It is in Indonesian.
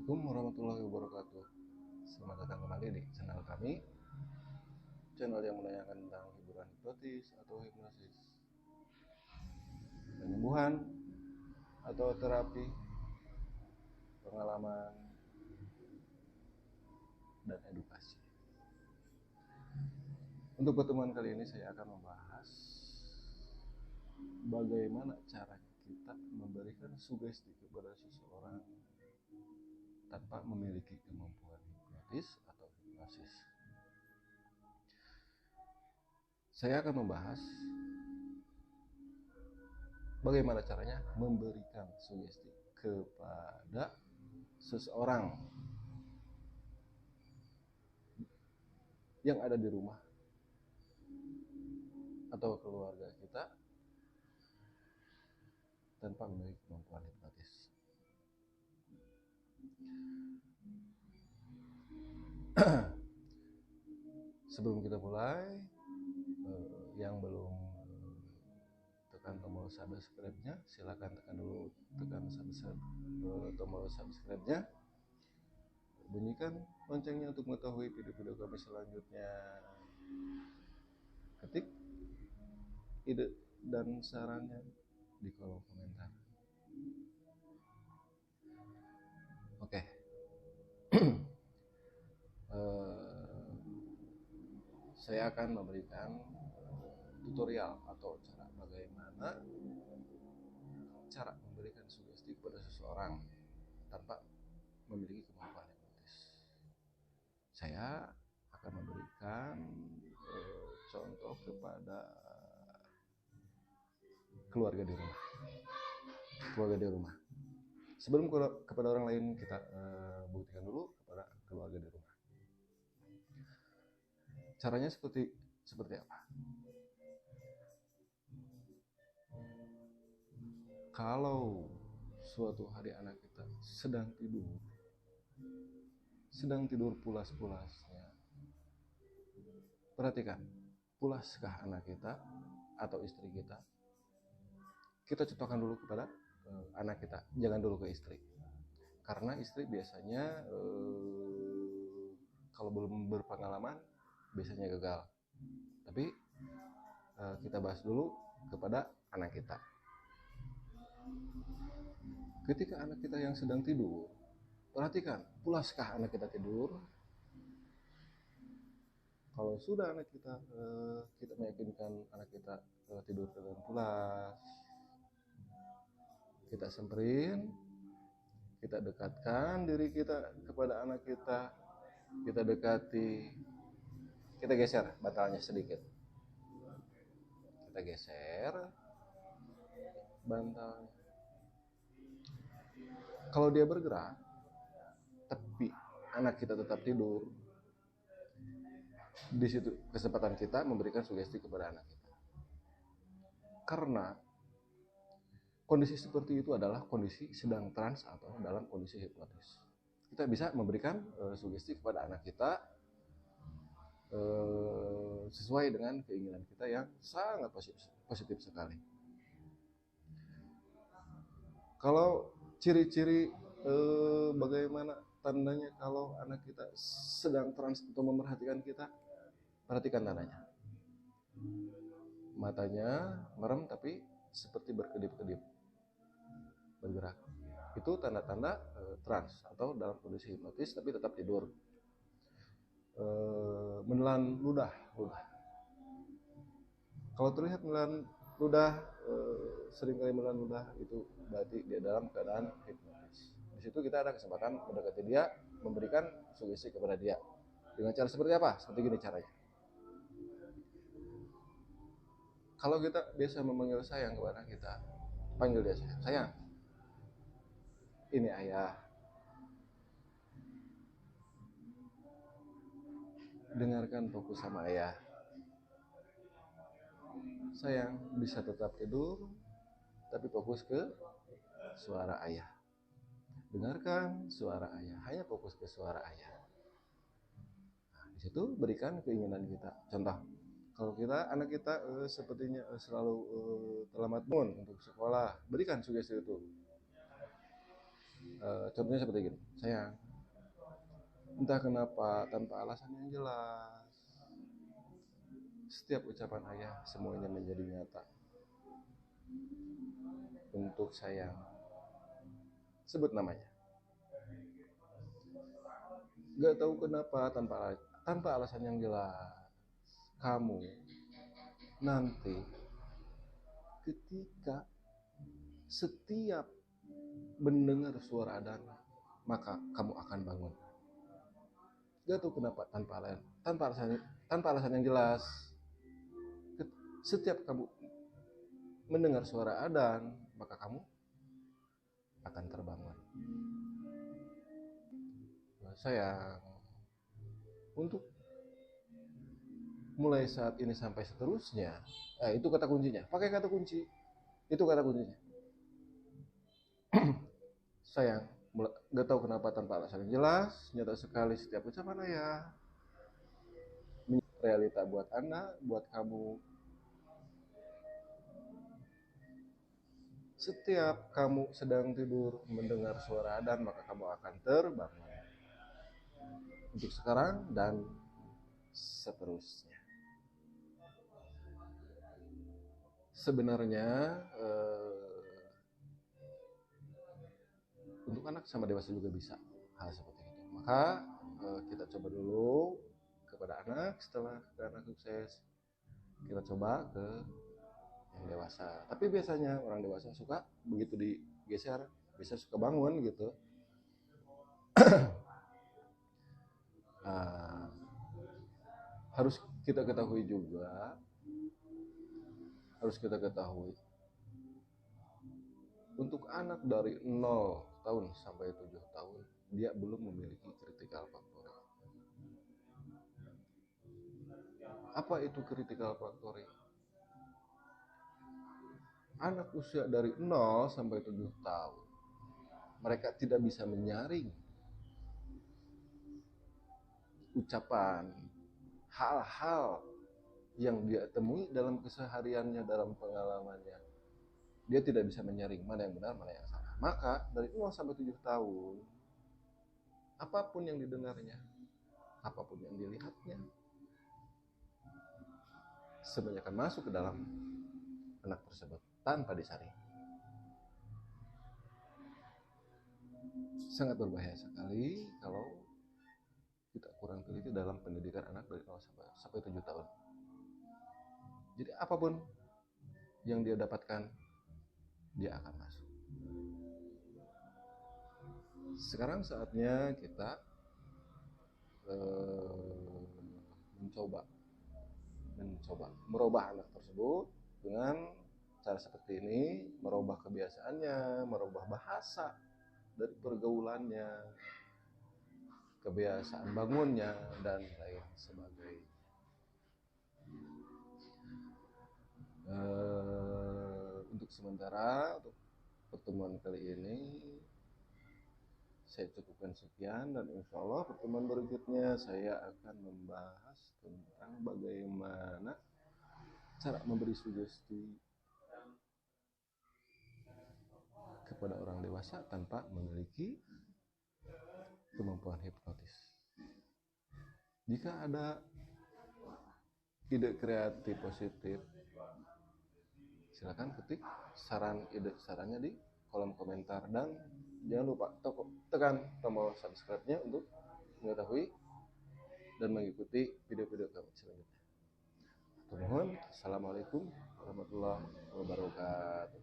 Assalamualaikum warahmatullahi wabarakatuh. Selamat datang kembali di channel kami, channel yang menanyakan tentang hiburan hipnotis atau hipnosis, penyembuhan atau terapi, pengalaman, dan edukasi. Untuk pertemuan kali ini saya akan membahas bagaimana cara kita memberikan sugesti kepada seseorang tanpa memiliki kemampuan hipnotis atau hipnosis. Saya akan membahas bagaimana caranya memberikan sugesti kepada seseorang yang ada di rumah atau keluarga kita tanpa memiliki kemampuan hipnotis. Sebelum kita mulai, yang belum tekan tombol subscribe-nya, silakan tekan tombol subscribe-nya, bunyikan loncengnya untuk mengetahui video-video kami selanjutnya. Ketik ide dan sarannya di kolom komentar. Oke. Saya akan memberikan tutorial atau cara bagaimana cara memberikan sugesti kepada seseorang tanpa memiliki kemampuan hipnotis. Saya akan memberikan contoh kepada keluarga di rumah. Sebelum kepada orang lain, kita buktikan dulu kepada keluarga di rumah. Caranya seperti apa? Kalau suatu hari anak kita sedang tidur pulas-pulasnya, perhatikan, pulaskah anak kita atau istri kita? Kita contohkan dulu kepada anak kita, jangan dulu ke istri, karena istri biasanya kalau belum berpengalaman biasanya gagal. Tapi kita bahas dulu kepada anak kita. Ketika anak kita yang sedang tidur, perhatikan, pulaskah anak kita tidur? Kalau sudah anak kita meyakinkan anak kita tidur dengan pulas, kita semperin, kita dekatkan diri kita kepada anak kita, kita dekati, kita geser bantalnya sedikit, kita geser bantalnya. Kalau dia bergerak tapi anak kita tetap tidur, di situ kesempatan kita memberikan sugesti kepada anak kita. Karena kondisi seperti itu adalah kondisi sedang trans atau dalam kondisi hipnotis. Kita bisa memberikan sugesti kepada anak kita sesuai dengan keinginan kita yang sangat positif sekali. Kalau ciri-ciri bagaimana tandanya kalau anak kita sedang trans atau memerhatikan kita, perhatikan tandanya. Matanya merem tapi seperti berkedip-kedip, bergerak. Itu tanda-tanda trans atau dalam kondisi hipnotis tapi tetap tidur. Menelan ludah. Kalau terlihat menelan ludah, seringkali menelan ludah, itu berarti dia dalam keadaan hipnotis. Di situ kita ada kesempatan mendekati dia, memberikan sugesti kepada dia. Dengan cara seperti apa? Seperti gini caranya. Kalau kita biasa memanggil sayang kepada kita, panggil dia sayang. Sayang, ini ayah. Dengarkan fokus sama ayah. Sayang, bisa tetap tidur, tapi fokus ke suara ayah. Dengarkan suara ayah, hanya fokus ke suara ayah. Nah, di situ berikan keinginan kita. Contoh, kalau anak kita sepertinya selalu terlambat bangun untuk sekolah, berikan sugesti itu. Contohnya seperti gini, sayang, entah kenapa tanpa alasan yang jelas, setiap ucapan ayah semuanya menjadi nyata untuk sayang. Sebut namanya. Gak tahu kenapa tanpa alasan yang jelas, kamu nanti ketika setiap mendengar suara adzan, maka kamu akan bangun. Gak tahu kenapa tanpa alasan yang jelas. Setiap kamu mendengar suara adzan, maka kamu akan terbangun. Sayang, untuk mulai saat ini sampai seterusnya, itu kata kuncinya. Pakai kata kunci. Itu kata kuncinya. Sayang, gak tahu kenapa tanpa alasan yang jelas, nyata sekali setiap ucapan ayah. Realita buat anak, buat kamu. Setiap kamu sedang tidur mendengar suara adzan, maka kamu akan terbangun. Untuk sekarang dan seterusnya. Sebenarnya untuk anak sama dewasa juga bisa hal seperti itu. Maka kita coba dulu kepada anak, setelah anak sukses, kita coba ke yang dewasa. Tapi biasanya orang dewasa suka begitu digeser, bisa suka bangun gitu. Harus kita ketahui juga, untuk anak dari 0 tahun sampai 7 tahun, dia belum memiliki critical factory. Apa itu critical factory? Anak usia dari 0 sampai 7 tahun, mereka tidak bisa menyaring ucapan, hal-hal yang dia temui dalam kesehariannya, dalam pengalamannya. Dia tidak bisa menyaring mana yang benar, mana yang salah. Maka dari 0 sampai 7 tahun, apapun yang didengarnya, apapun yang dilihatnya, semuanya akan masuk ke dalam anak tersebut tanpa disaring. Sangat berbahaya sekali kalau kita kurang teliti dalam pendidikan anak dari 0 sampai 7 tahun. Jadi apapun yang dia dapatkan, dia akan masuk. Sekarang saatnya kita mencoba merubah anak tersebut dengan cara seperti ini, merubah kebiasaannya, merubah bahasa dari pergaulannya, kebiasaan bangunnya, dan lain sebagainya. Untuk sementara, untuk pertemuan kali ini saya cukupkan sekian, dan insya Allah pertemuan berikutnya saya akan membahas tentang bagaimana cara memberi sugesti kepada orang dewasa tanpa memiliki kemampuan hipnotis. Jika ada ide kreatif positif, silakan ketik sarannya di kolom komentar, dan jangan lupa tekan tombol subscribe-nya untuk mengetahui dan mengikuti video-video kami selanjutnya. Assalamualaikum warahmatullahi wabarakatuh.